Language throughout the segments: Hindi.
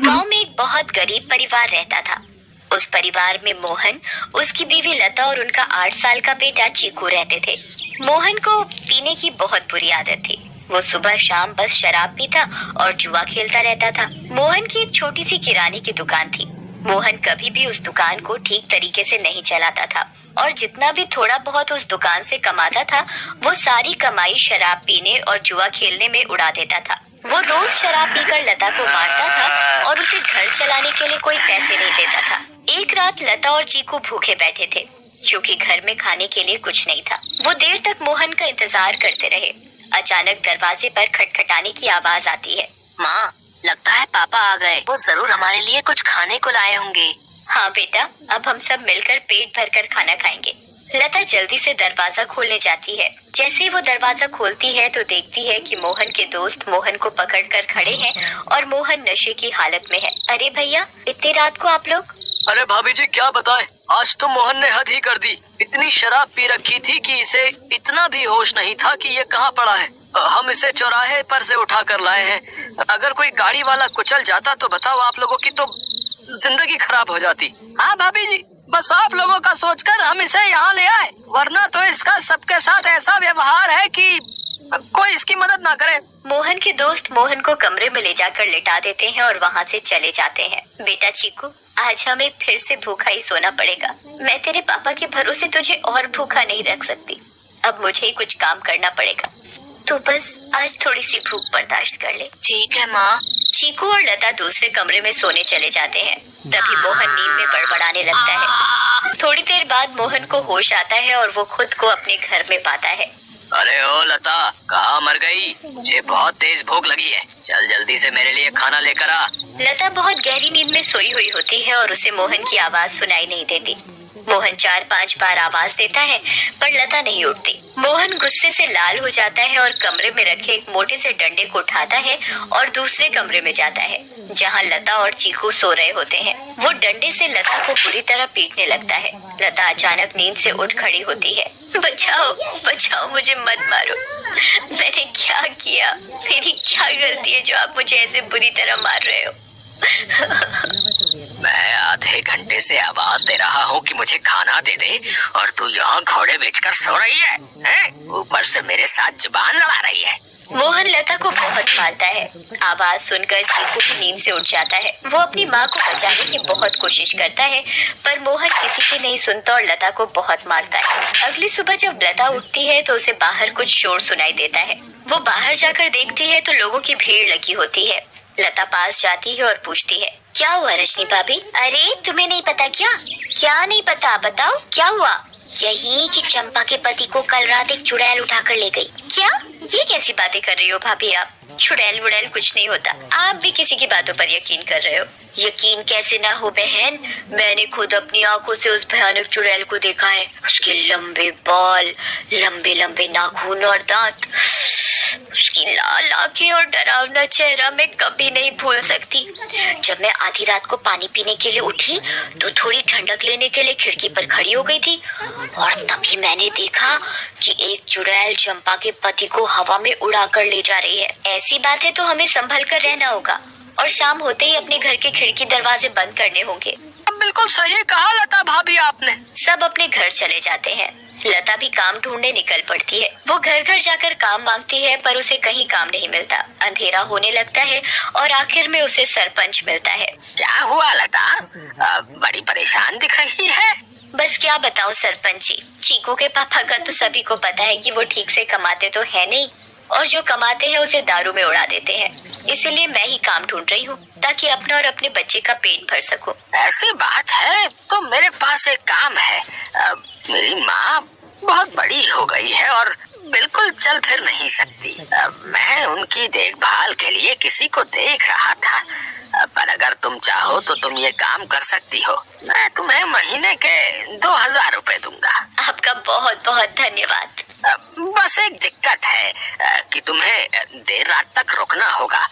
गांव में एक बहुत गरीब परिवार रहता था। उस परिवार में मोहन, उसकी बीवी लता और उनका 8 साल का बेटा चीकू रहते थे। मोहन को पीने की बहुत बुरी आदत थी। वो सुबह शाम बस शराब पीता और जुआ खेलता रहता था। मोहन की एक छोटी सी किराने की दुकान थी। मोहन कभी भी उस दुकान को ठीक तरीके से नहीं चलाता था और जितना भी थोड़ा बहुत उस दुकान से कमाता था, वो सारी कमाई शराब पीने और जुआ खेलने में उड़ा देता था। वो रोज शराब पीकर लता को मारता था और उसे घर चलाने के लिए कोई पैसे नहीं देता था। एक रात लता और चीकू भूखे बैठे थे क्योंकि घर में खाने के लिए कुछ नहीं था। वो देर तक मोहन का इंतजार करते रहे। अचानक दरवाजे पर खटखटाने की आवाज आती है। माँ, लगता है पापा आ गए। वो जरूर हमारे लिए कुछ खाने को लाए होंगे। हाँ बेटा, अब हम सब मिलकर पेट भरकर खाना खाएंगे। लता जल्दी से दरवाजा खोलने जाती है। जैसे ही वो दरवाजा खोलती है तो देखती है कि मोहन के दोस्त मोहन को पकड़कर खड़े हैं और मोहन नशे की हालत में है। अरे भैया, इतनी रात को आप लोग? अरे भाभी जी, क्या बताएं, आज तो मोहन ने हद ही कर दी। इतनी शराब पी रखी थी कि इसे इतना भी होश नहीं था कि ये कहाँ पड़ा है। हम इसे चौराहे पर से उठा कर लाए हैं। अगर कोई गाड़ी वाला कुचल जाता तो बताओ, आप लोगों की तो जिंदगी खराब हो जाती। हाँ भाभी जी, बस आप लोगों का सोचकर हम इसे यहाँ ले आए, वरना तो इसका सबके साथ ऐसा व्यवहार है कि कोई इसकी मदद ना करे। मोहन के दोस्त मोहन को कमरे में ले जाकर लिटा देते हैं और वहाँ से चले जाते हैं। बेटा चीकू, आज हमें फिर से भूखा ही सोना पड़ेगा। मैं तेरे पापा के भरोसे तुझे और भूखा नहीं रख सकती। अब मुझे ही कुछ काम करना पड़ेगा। तो बस आज थोड़ी सी भूख बर्दाश्त कर ले। ठीक है माँ। चीकू और लता दूसरे कमरे में सोने चले जाते हैं। तभी मोहन नींद में बड़बड़ाने लगता है। थोड़ी देर बाद मोहन को होश आता है और वो खुद को अपने घर में पाता है। अरे ओ लता, कहाँ मर गई? मुझे बहुत तेज भूख लगी है, चल जल्दी से मेरे लिए खाना लेकर आ। लता बहुत गहरी नींद में सोई हुई होती है और उसे मोहन की आवाज सुनाई नहीं देती। मोहन 4-5 बार आवाज देता है पर लता नहीं उठती। मोहन गुस्से से लाल हो जाता है और कमरे में रखे एक मोटे से डंडे को उठाता है और दूसरे कमरे में जाता है जहां लता और चीकू सो रहे होते हैं। वो डंडे से लता को बुरी तरह पीटने लगता है। लता अचानक नींद से उठ खड़ी होती है। बचाओ बचाओ, मुझे मत मारो। मैंने क्या किया? मेरी क्या गलती है जो आप मुझे ऐसे बुरी तरह मार रहे हो? मैं आधे घंटे से आवाज दे रहा हूँ कि मुझे खाना दे दे और तू यहाँ घोड़े बेचकर सो रही है, हैं? ऊपर से मेरे साथ जुबान लड़ा रही है। मोहन लता को बहुत मारता है। आवाज सुनकर चीकू की नींद से उठ जाता है। वो अपनी माँ को बचाने की बहुत कोशिश करता है पर मोहन किसी की नहीं सुनता और लता को बहुत मारता है। अगली सुबह जब लता उठती है तो उसे बाहर कुछ शोर सुनाई देता है। वो बाहर जाकर देखती है तो लोगों की भीड़ लगी होती है। लता पास जाती है और पूछती है, क्या हुआ रजनी भाभी? अरे तुम्हें नहीं पता क्या? क्या नहीं पता, बताओ क्या हुआ? यही कि चंपा के पति को कल रात एक चुड़ैल उठाकर ले गई। क्या? ये कैसी बातें कर रही हो भाभी आप? चुड़ैल वुड़ैल कुछ नहीं होता। आप भी किसी की बातों पर यकीन कर रहे हो। यकीन कैसे ना हो बहन, मैंने खुद अपनी आंखों से उस भयानक चुड़ैल को देखा है। उसके लंबे बाल, लंबे लंबे नाखून और दांत, उसकी लाल आंखें और डरावना चेहरा मैं कभी नहीं भूल सकती। जब मैं आधी रात को पानी पीने के लिए उठी तो थोड़ी ठंडक लेने के लिए खिड़की पर खड़ी हो गई थी और तभी मैंने देखा कि एक चुड़ैल चंपा के पति को हवा में उड़ा कर ले जा रही है। ऐसी बात है तो हमें संभल कर रहना होगा और शाम होते ही अपने घर के खिड़की दरवाजे बंद करने होंगे। बिल्कुल सही कहा लता भाभी आपने। सब अपने घर चले जाते हैं। लता भी काम ढूंढने निकल पड़ती है। वो घर घर जाकर काम मांगती है पर उसे कहीं काम नहीं मिलता। अंधेरा होने लगता है और आखिर में उसे सरपंच मिलता है। क्या हुआ लता? बड़ी परेशान दिख रही है। बस क्या बताऊं सरपंच जी, चीकू के पापा का तो सभी को पता है कि वो ठीक से कमाते तो है नहीं और जो कमाते हैं उसे दारू में उड़ा देते हैं। इसीलिए मैं ही काम ढूंढ रही हूँ ताकि अपना और अपने बच्चे का पेट भर सकूं। ऐसी बात है तो मेरे पास एक काम है। मेरी माँ बहुत बड़ी हो गई है और बिल्कुल चल फिर नहीं सकती। मैं उनकी देखभाल के लिए किसी को देख रहा था, पर अगर तुम चाहो तो तुम ये काम कर सकती हो। मैं तुम्हें महीने के 2000 रुपए दूंगा। आपका बहुत बहुत धन्यवाद। बस एक दिक्कत है कि तुम्हें देर रात तक रुकना होगा,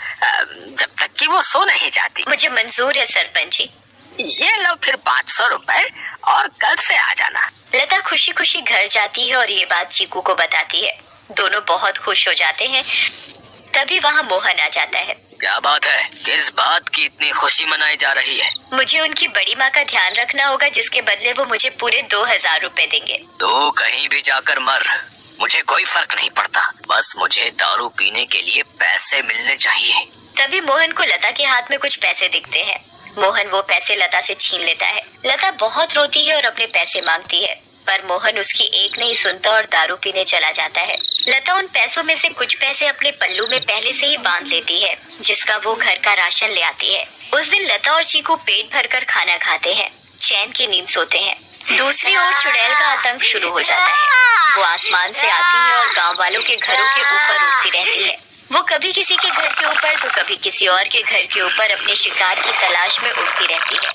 जब तक कि वो सो नहीं जाती। मुझे मंजूर है सरपंच जी। ये लो फिर 500 रुपए और कल से आ जाना। लता खुशी खुशी घर जाती है और ये बात चीकू को बताती है। दोनों बहुत खुश हो जाते हैं। तभी वहाँ मोहन आ जाता है। क्या बात है? किस बात की इतनी खुशी मनाई जा रही है? मुझे उनकी बड़ी माँ का ध्यान रखना होगा, जिसके बदले वो मुझे पूरे 2000 रुपए देंगे। तो कहीं भी जाकर मर, मुझे कोई फर्क नहीं पड़ता, बस मुझे दारू पीने के लिए पैसे मिलने चाहिए। तभी मोहन को लता के हाथ में कुछ पैसे दिखते हैं। मोहन वो पैसे लता से छीन लेता है। लता बहुत रोती है और अपने पैसे मांगती है, पर मोहन उसकी एक नहीं सुनता और दारू पीने चला जाता है। लता उन पैसों में से कुछ पैसे अपने पल्लू में पहले से ही बांध लेती है, जिसका वो घर का राशन ले आती है। उस दिन लता और चीकू पेट भरकर खाना खाते हैं, चैन की नींद सोते हैं। दूसरी ओर चुड़ैल का आतंक शुरू हो जाता है। वो आसमान से आती है और गांव वालों के घरों के ऊपर उड़ती रहती है। वो कभी किसी के घर के ऊपर तो कभी किसी और के घर के ऊपर अपने शिकार की तलाश में उड़ती रहती है।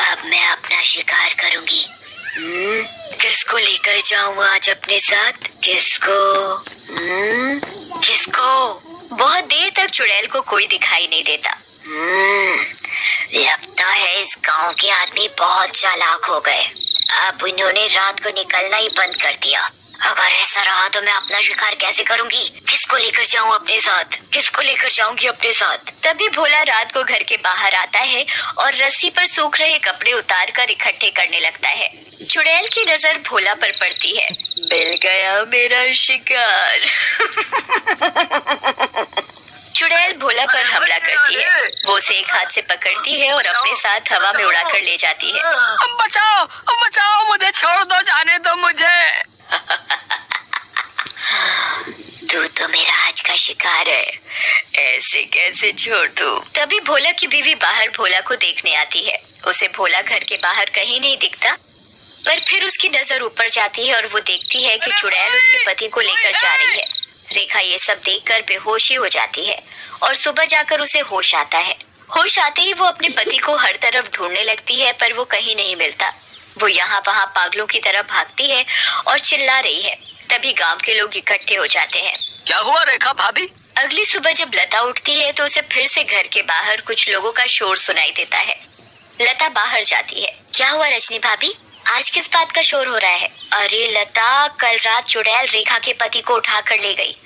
अब मैं अपना शिकार करूंगी। किसको लेकर जाऊं आज अपने साथ? किसको? बहुत देर तक चुड़ैल को कोई दिखाई नहीं देता। लगता है इस गांव के आदमी बहुत चालाक हो गए। अब इन्होंने रात को निकलना ही बंद कर दिया। अगर ऐसा रहा तो मैं अपना शिकार कैसे करूंगी? किसको लेकर जाऊं अपने साथ? किसको लेकर जाऊंगी अपने साथ? तभी भोला रात को घर के बाहर आता है और रस्सी पर सूख रहे कपड़े उतारकर इकट्ठे करने लगता है। चुड़ैल की नजर भोला पर पड़ती है। मिल गया मेरा शिकार। चुड़ैल भोला पर हमला करती है। वो उसे एक हाथ से पकड़ती है और अपने साथ हवा में उड़ाकर ले जाती है। बचाओ, बचाओ, मुझे छोड़ दो, जाने दो मुझे। तू तो मेरा आज का शिकार है, ऐसे कैसे छोड़ दूं? तभी भोला की बीवी बाहर भोला को देखने आती है। उसे भोला घर के बाहर कहीं नहीं दिखता, पर फिर उसकी नजर ऊपर जाती है और वो देखती है कि चुड़ैल उसके पति को लेकर जा रही है। रेखा ये सब देखकर बेहोशी हो जाती है और सुबह जाकर उसे होश आता है। होश आते ही वो अपने पति को हर तरफ ढूंढने लगती है, पर वो कहीं नहीं मिलता। वो यहाँ वहाँ पागलों की तरह भागती है और चिल्ला रही है। तभी गांव के लोग इकट्ठे हो जाते हैं। क्या हुआ रेखा भाभी? अगली सुबह जब लता उठती है तो उसे फिर से घर के बाहर कुछ लोगों का शोर सुनाई देता है। लता बाहर जाती है। क्या हुआ रजनी भाभी, आज किस बात का शोर हो रहा है? अरे लता, कल रात चुड़ैल रेखा के पति को उठा कर ले गई।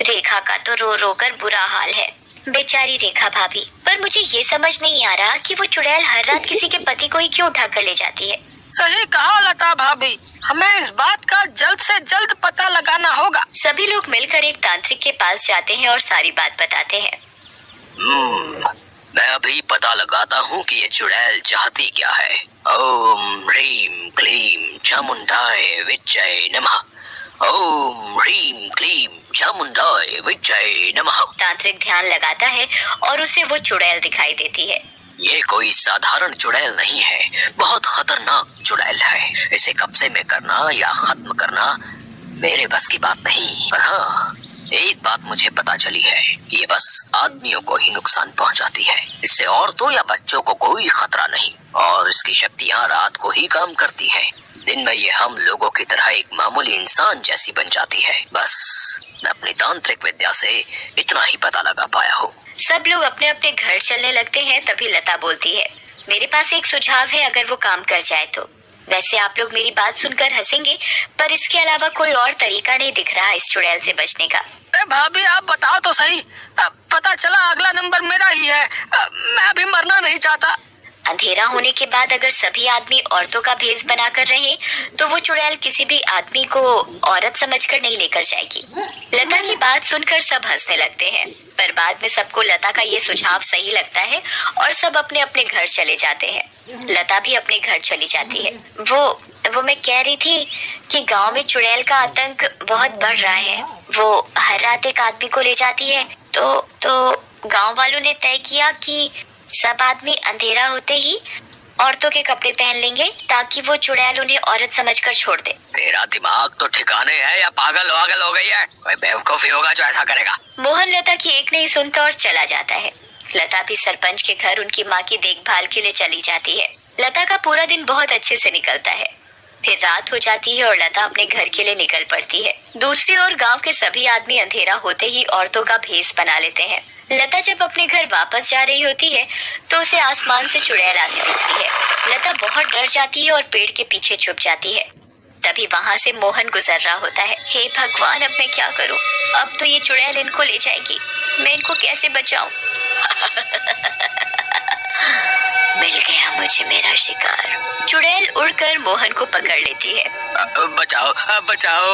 रेखा का तो रो रो कर बुरा हाल है। बेचारी रेखा भाभी, पर मुझे ये समझ नहीं आ रहा कि वो चुड़ैल हर रात किसी के पति को ही क्यों उठा कर ले जाती है। सही कहा लता भाभी, हमें इस बात का जल्द से जल्द पता लगाना होगा। सभी लोग मिलकर एक तांत्रिक के पास जाते हैं और सारी बात बताते हैं। मैं अभी पता लगाता हूँ कि ये चुड़ैल चाहती क्या है। ओम ह्रीम क्लीम चामुंडाय विच्चय नमः। ओम ह्रीम क्लीम चामुंडाय विच्चय नमः। तांत्रिक ध्यान लगाता है और उसे वो चुड़ैल दिखाई देती है। ये कोई साधारण चुड़ैल नहीं है, बहुत खतरनाक चुड़ैल है। इसे कब्जे में करना या खत्म करना मेरे बस की बात नहीं। पर हाँ, एक बात मुझे पता चली है कि ये बस आदमियों को ही नुकसान पहुंचाती है। इससे औरतों या बच्चों को कोई खतरा नहीं और इसकी शक्तियाँ रात को ही काम करती हैं। दिन में ये हम लोगों की तरह एक मामूली इंसान जैसी बन जाती है। बस मैं अपनी तांत्रिक विद्या से इतना ही पता लगा पाया हूँ। सब लोग अपने अपने घर चलने लगते हैं। तभी लता बोलती है, मेरे पास एक सुझाव है, अगर वो काम कर जाए तो। वैसे आप लोग मेरी बात सुनकर हंसेंगे, पर इसके अलावा कोई और तरीका नहीं दिख रहा इस चुड़ैल से बचने का। भाभी आप बताओ तो सही। पता चला अगला नंबर मेरा ही है। मैं भी मरना नहीं चाहता। अंधेरा होने के बाद अगर सभी आदमी औरतों का भेष बनाकर रहे तो वो चुड़ैल किसी भी आदमी को औरत समझकर नहीं लेकर जाएगी। लता की बात सुनकर सब हंसने लगते हैं, पर बाद में सबको लता का ये सुझाव सही लगता है और सब अपने अपने घर चले जाते हैं। लता भी अपने घर चली जाती है। वो मैं कह रही थी कि गांव में चुड़ैल का आतंक बहुत बढ़ रहा है। वो हर रात एक आदमी को ले जाती है। तो गांव वालों ने तय किया कि सब आदमी अंधेरा होते ही औरतों के कपड़े पहन लेंगे ताकि वो चुड़ैल उन्हें औरत समझकर छोड़ दे। तेरा दिमाग तो ठिकाने है या पागल वागल हो गई है? कोई बेवकूफी होगा जो ऐसा करेगा। मोहन लता की एक नहीं सुनता और चला जाता है। लता भी सरपंच के घर उनकी माँ की देखभाल के लिए चली जाती है। लता का पूरा दिन बहुत अच्छे से निकलता है। फिर रात हो जाती है और लता अपने घर के लिए निकल पड़ती है। दूसरी ओर गांव के सभी आदमी अंधेरा होते ही औरतों का भेष बना लेते हैं। लता जब अपने घर वापस जा रही होती है तो उसे आसमान से चुड़ैल आती दिखती है। लता बहुत डर जाती है और पेड़ के पीछे छुप जाती है। तभी वहाँ से मोहन गुजर रहा होता है। हे भगवान, अब मैं क्या करूँ? अब तो ये चुड़ैल इनको ले जाएगी। मैं इनको कैसे बचाऊं? मिल गया मुझे मेरा शिकार। चुड़ैल उड़कर मोहन को पकड़ लेती है। बचाओ बचाओ,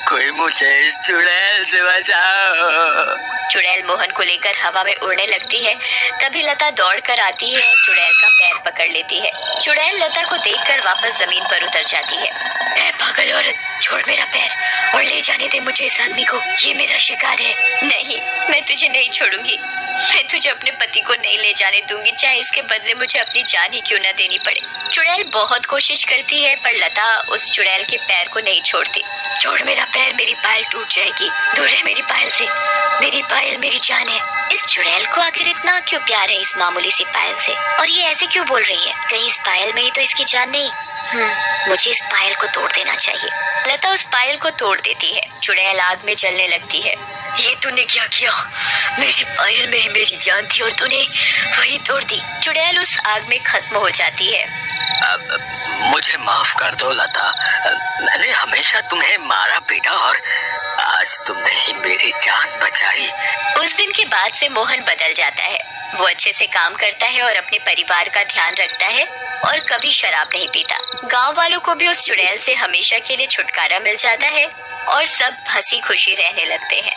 कोई मुझे इस चुड़ैल से बचाओ। चुड़ैल मोहन को लेकर हवा में उड़ने लगती है। तभी लता दौड़कर आती है, चुड़ैल का पैर पकड़ लेती है। चुड़ैल लता को देखकर वापस जमीन पर उतर जाती है। ऐ पागल औरत, छोड़ मेरा पैर और ले जाने दे मुझे इस आदमी को। ये मेरा शिकार है। नहीं, मैं तुझे नहीं छोड़ूंगी। मैं तुझे अपने पति को नहीं ले जाने दूंगी, चाहे इसके बदले मुझे अपनी जान ही क्यों न देनी पड़े। चुड़ैल बहुत कोशिश करती है पर लता उस चुड़ैल के पैर को नहीं छोड़ती। छोड़ मेरा पैर, मेरी पायल टूट जाएगी। दूर है मेरी पायल से। मेरी पायल मेरी जान है। इस चुड़ैल को आखिर इतना क्यों प्यार है इस मामूली सी पायल से? और ये ऐसे क्यों बोल रही है? कहीं इस पायल में ही तो इसकी जान नहीं? मुझे इस पायल को तोड़ देना चाहिए। लता उस पायल को तोड़ देती है। चुड़ैल आग में जलने लगती है। ये तूने क्या किया? मेरी पायल में ही मेरी जान थी और तूने वही तोड़ दी। चुड़ैल उस आग में खत्म हो जाती है। मुझे माफ कर दो लता, मैंने हमेशा तुम्हें मारा पीटा और आज तुमने ही मेरी जान बचाई। उस दिन के बाद से मोहन बदल जाता है। वो अच्छे से काम करता है और अपने परिवार का ध्यान रखता है और कभी शराब नहीं पीता। गांव वालों को भी उस चुड़ैल से हमेशा के लिए छुटकारा मिल जाता है और सब हंसी खुशी रहने लगते हैं।